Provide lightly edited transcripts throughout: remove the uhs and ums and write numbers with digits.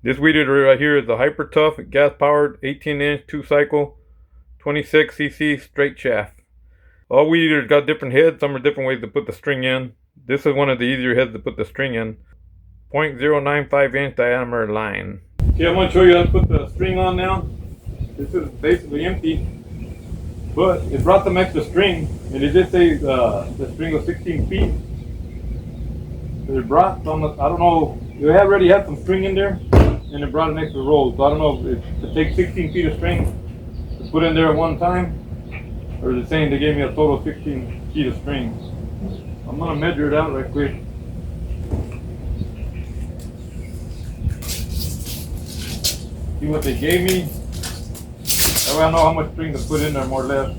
This weed eater right here is the Hyper Tough gas powered 18-inch 2-cycle 26cc straight shaft. All weed eaters got different heads. Some are different ways to put the string in. This is one of the easier heads to put the string in. 0.095 inch diameter line. Okay, I'm going to show you how to put the string on now. This is basically empty, but it brought some extra string, and it did say the string was 16 feet. It brought some, I don't know, it already had some string in there, and it brought an extra roll. So I don't know if it takes 16 feet of string to put in there at one time, or is it saying they gave me a total of 16 feet of string. I'm going to measure it out right quick. See what they gave me. That way I know how much string to put in there, more or less.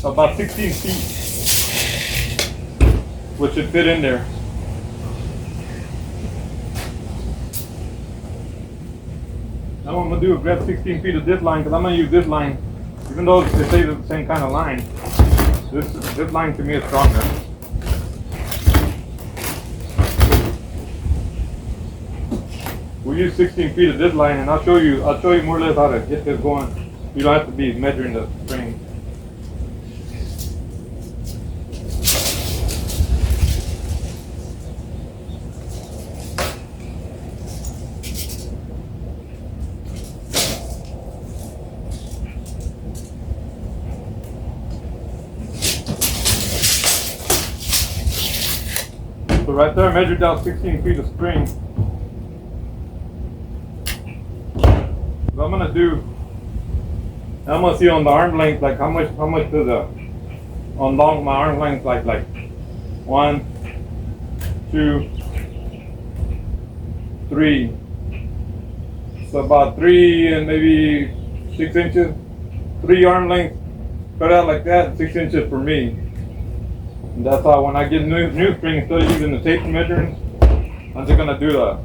About 16 feet, which should fit in there. Now what I'm going to do is grab 16 feet of this line, because I'm going to use this line, even though they say it's the same kind of line. This line to me is stronger. We use 16 feet of this line, and I'll show you more or less how to get this going. You don't have to be measuring the string. So right there, I measured out 16 feet of string. What I'm gonna do, I'm gonna see on the arm length, like how much does on long my arm length, like 1, 2, 3. So about 3 and maybe 6 inches. 3 arm lengths cut out like that, 6 inches for me. And that's how when I get new string, instead of using the tape measuring, I'm just gonna do the,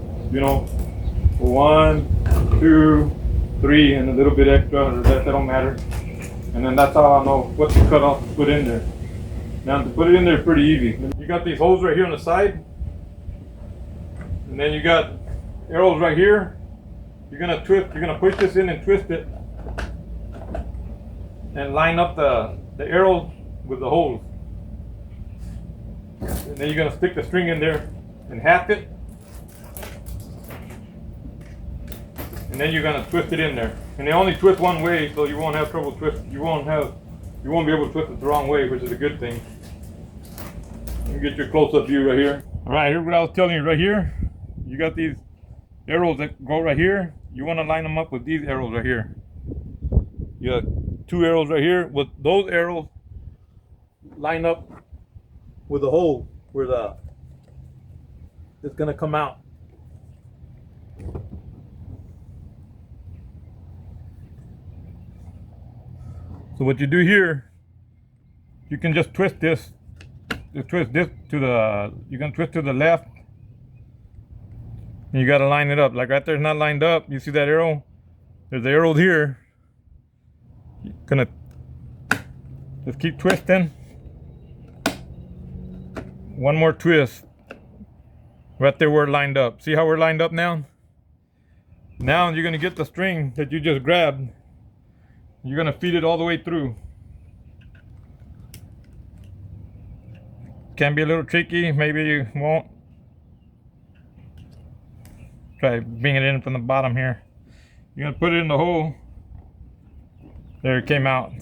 1, 2, 3, and a little bit extra, or that don't matter. And then that's how I know what to cut off to put in there. Now to put it in there is pretty easy. You got these holes right here on the side, and then you got arrows right here. You're gonna push this in and twist it, and line up the arrows with the holes. And then you're gonna stick the string in there and half it. And then you're gonna twist it in there. And they only twist one way, so you won't have trouble you won't be able to twist it the wrong way, which is a good thing. You get your close-up view right here. Alright, here's what I was telling you right here. You got these arrows that go right here. You wanna line them up with these arrows right here. You got 2 arrows right here. With those arrows line up with the hole where it's gonna come out. So what you do here, you can just twist this. You can twist to the left, and you got to line it up. Like right there, it's not lined up. You see that arrow? There's the arrow here. You're gonna just keep twisting. One more twist. Right there, we're lined up. See how we're lined up now? Now you're gonna get the string that you just grabbed. You're gonna feed it all the way through. Can be a little tricky, maybe you won't. Try bringing it in from the bottom here. You're gonna put it in the hole. There it came out.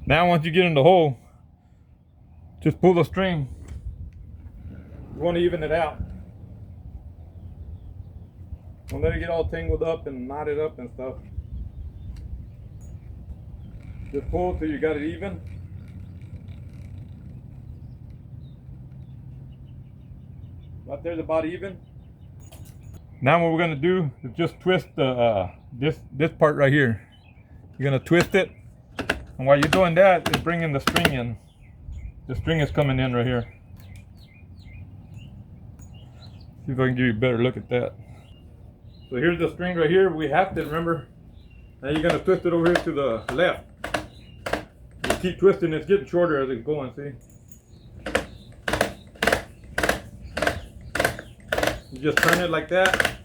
Now once you get in the hole, just pull the string. You want to even it out. Don't let it get all tangled up and knotted up and stuff. Just pull till you got it even. Right there's about even. Now what we're gonna do is just twist this part right here. You're gonna twist it, and while you're doing that, it's bringing the string in. The string is coming in right here. See if I can give you a better look at that. So here's the string right here. We have to remember. Now you're gonna twist it over here to the left. You keep twisting, it's getting shorter as it's going, see? You just turn it like that.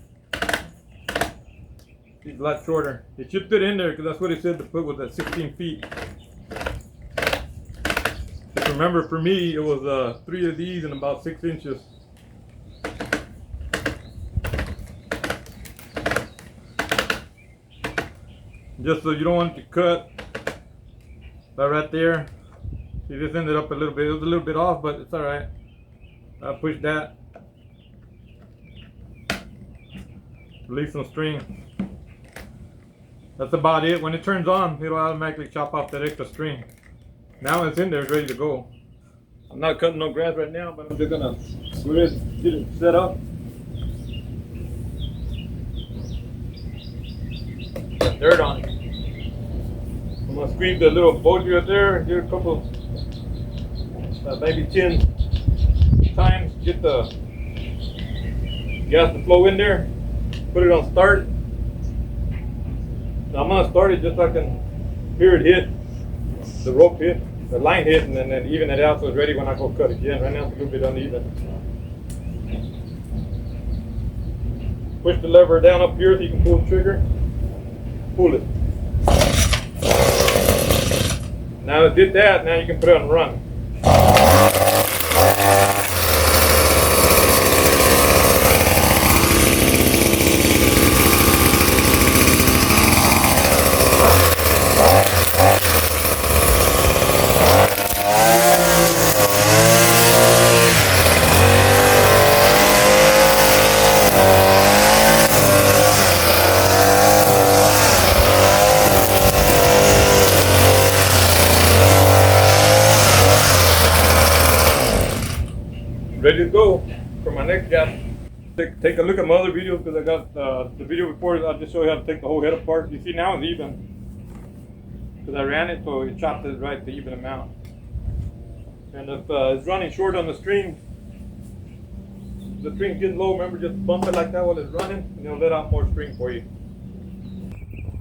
It's a lot shorter. It should fit in there because that's what it said to put with the 16 feet. Just remember, for me, it was 3 of these and about 6 inches. Just so you don't want it to cut. That right there. See, this ended up a little bit. It was a little bit off, but it's all right. I'll push that. Release some string. That's about it. When it turns on, it'll automatically chop off that extra string. Now it's in there, it's ready to go. I'm not cutting no grass right now, but I'm just gonna get it set up. Got dirt on it. I'm gonna squeeze the little bolt right there. Give it a couple, maybe 10 times. Get the gas to flow in there. Put it on start. Now I'm gonna start it just so I can hear it hit, the rope hit, the line hit, and then even it out so it's ready when I go cut again. Right now it's a little bit uneven. Push the lever down up here so you can pull the trigger. Pull it. Now it did that, now you can put it on run. Ready to go for my next job. Take a look at my other videos because I got the video before. I'll just show you how to take the whole head apart. You see now it's even because I ran it so it chopped it right the even amount. And if it's running short on the string, the string's getting low, remember just bump it like that while it's running and it'll let out more string for you.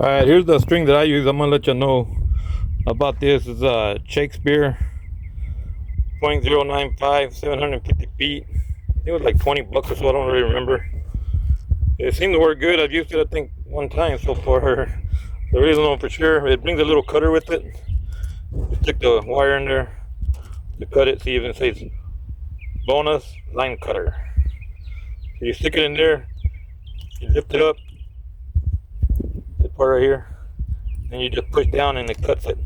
Alright, here's the string that I use. I'm gonna let you know about this. It's Shakespeare 0.095, 750 feet. I think it was like 20 bucks or so, I don't really remember. It seemed to work good. I've used it I think one time so far. I really don't know for sure. It brings a little cutter with it. You stick the wire in there to cut it. See, even it says bonus line cutter. So you stick it in there, you lift it up, this part right here, and you just push down and it cuts it.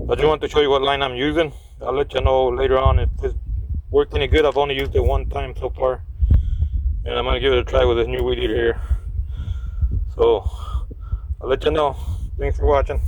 I just want to show you what line I'm using. I'll let you know later on if it's worked any good. I've only used it one time so far, and I'm gonna give it a try with this new weed eater here. So I'll let you know. Thanks for watching.